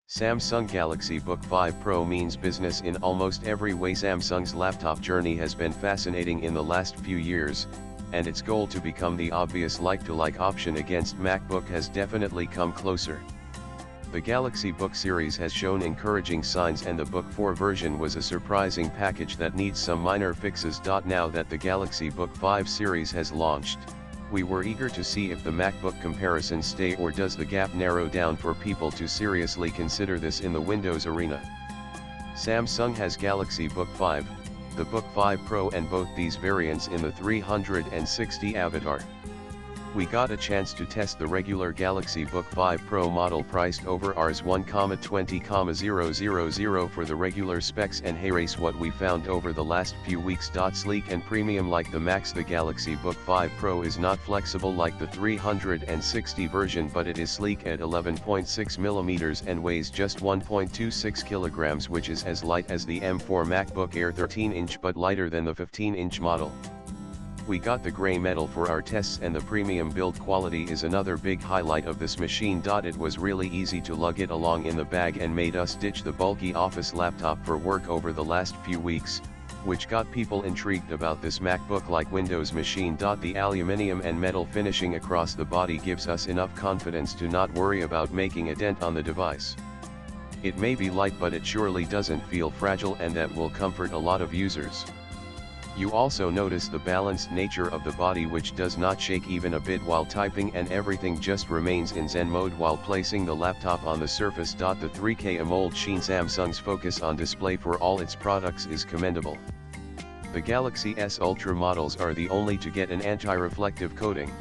Samsung Galaxy Book 5 Pro means business in almost every way. Samsung's laptop journey has been fascinating in the last few years, and its goal to become the obvious like-to-like option against MacBook has definitely come closer. The Galaxy Book series has shown encouraging signs, and the Book 4 version was a surprising package that needs some minor fixes. Now that the Galaxy Book 5 series has launched, we were eager to see if the MacBook comparisons stay, or does the gap narrow down for people to seriously consider this in the Windows arena. Samsung has Galaxy Book 5, the Book 5 Pro, and both these variants in the 360 avatar. We got a chance to test the regular Galaxy Book 5 Pro model priced over Rs 1,20,000 for the regular specs, and here's what we found over the last few weeks. Sleek and premium like the Max. The Galaxy Book 5 Pro is not flexible like the 360 version, but it is sleek at 11.6mm and weighs just 1.26 kilograms, which is as light as the M4 MacBook Air 13-inch but lighter than the 15-inch model. We got the gray metal for our tests, and the premium build quality is another big highlight of this machine. It was really easy to lug it along in the bag and made us ditch the bulky office laptop for work over the last few weeks, which got people intrigued about this MacBook-like Windows machine. The aluminium and metal finishing across the body gives us enough confidence to not worry about making a dent on the device. It may be light, but it surely doesn't feel fragile, and that will comfort a lot of users. You also notice the balanced nature of the body, which does not shake even a bit while typing, and everything just remains in Zen mode while placing the laptop on the surface. The 3K AMOLED sheen. Samsung's focus on display for all its products is commendable. The Galaxy S Ultra models are the only to get an anti-reflective coating.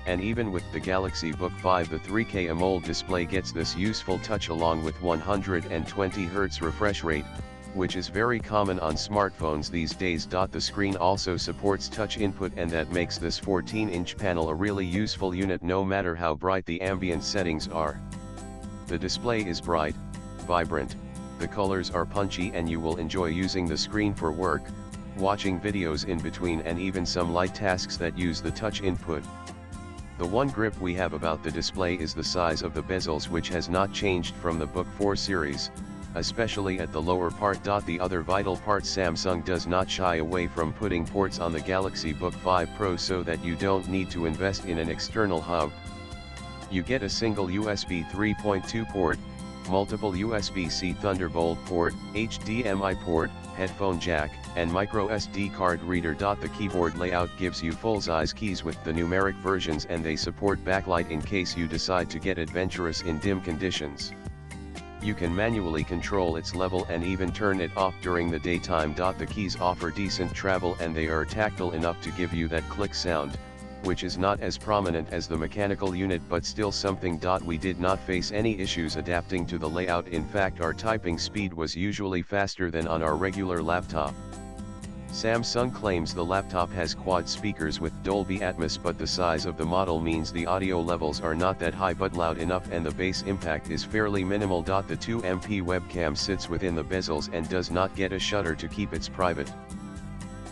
And even with the Galaxy Book 5, the 3K AMOLED display gets this useful touch along with 120Hz refresh rate, which is very common on smartphones these days. The screen also supports touch input, and that makes this 14-inch panel a really useful unit no matter how bright the ambient settings are. The display is bright, vibrant, the colors are punchy, and you will enjoy using the screen for work, watching videos in between, and even some light tasks that use the touch input. The one grip we have about the display is the size of the bezels, which has not changed from the Book 4 series, especially at the lower part. The other vital part: Samsung does not shy away from putting ports on the Galaxy Book 5 Pro so that you don't need to invest in an external hub. You get a single USB 3.2 port, multiple USB-C Thunderbolt port, HDMI port, headphone jack, and micro SD card reader. The keyboard layout gives you full-size keys with the numeric versions, and they support backlight in case you decide to get adventurous in dim conditions. You can manually control its level and even turn it off during the daytime. The keys offer decent travel, and they are tactile enough to give you that click sound, which is not as prominent as the mechanical unit but still something. We did not face any issues adapting to the layout. In fact, our typing speed was usually faster than on our regular laptop. Samsung claims the laptop has quad speakers with Dolby Atmos, but the size of the model means the audio levels are not that high but loud enough, and the bass impact is fairly minimal. The 2MP webcam sits within the bezels and does not get a shutter to keep it private.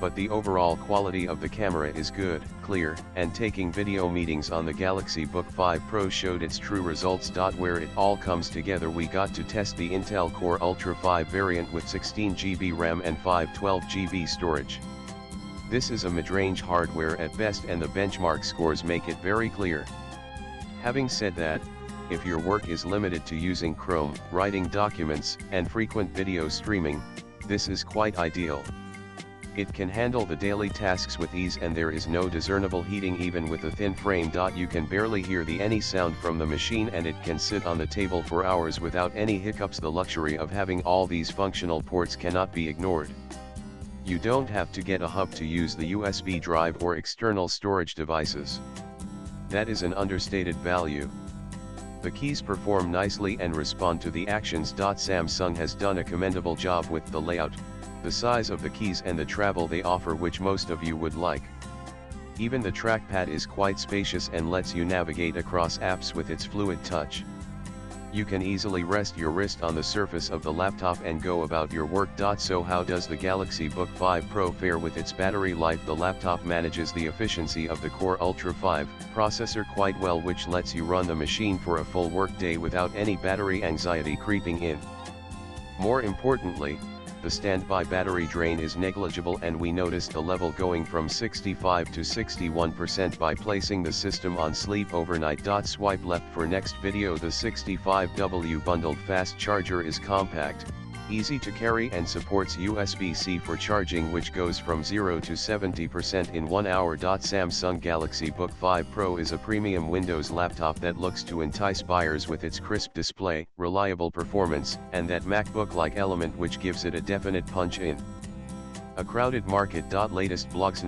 But the overall quality of the camera is good, clear, and taking video meetings on the Galaxy Book 5 Pro showed its true results. Where it all comes together, we got to test the Intel Core Ultra 5 variant with 16GB RAM and 512GB storage. This is a mid-range hardware at best, and the benchmark scores make it very clear. Having said that, if your work is limited to using Chrome, writing documents, and frequent video streaming, this is quite ideal. It can handle the daily tasks with ease, and there is no discernible heating even with a thin frame. You can barely hear any sound from the machine, and it can sit on the table for hours without any hiccups. The luxury of having all these functional ports cannot be ignored. You don't have to get a hub to use the USB drive or external storage devices. That is an understated value. The keys perform nicely and respond to the actions. Samsung has done a commendable job with the layout, the size of the keys, and the travel they offer, which most of you would like. Even the trackpad is quite spacious and lets you navigate across apps with its fluid touch. You can easily rest your wrist on the surface of the laptop and go about your work. So how does the Galaxy Book 5 Pro fare with its battery life? The laptop manages the efficiency of the Core Ultra 5 processor quite well, which lets you run the machine for a full workday without any battery anxiety creeping in. More importantly, the standby battery drain is negligible, and we noticed the level going from 65 to 61% by placing the system on sleep overnight. Swipe left for next video. The 65W bundled fast charger is compact, easy to carry, and supports USB-C for charging, which goes from 0 to 70% in 1 hour. Samsung Galaxy Book 5 Pro is a premium Windows laptop that looks to entice buyers with its crisp display, reliable performance, and that MacBook-like element which gives it a definite punch in a crowded market. Latest blogs.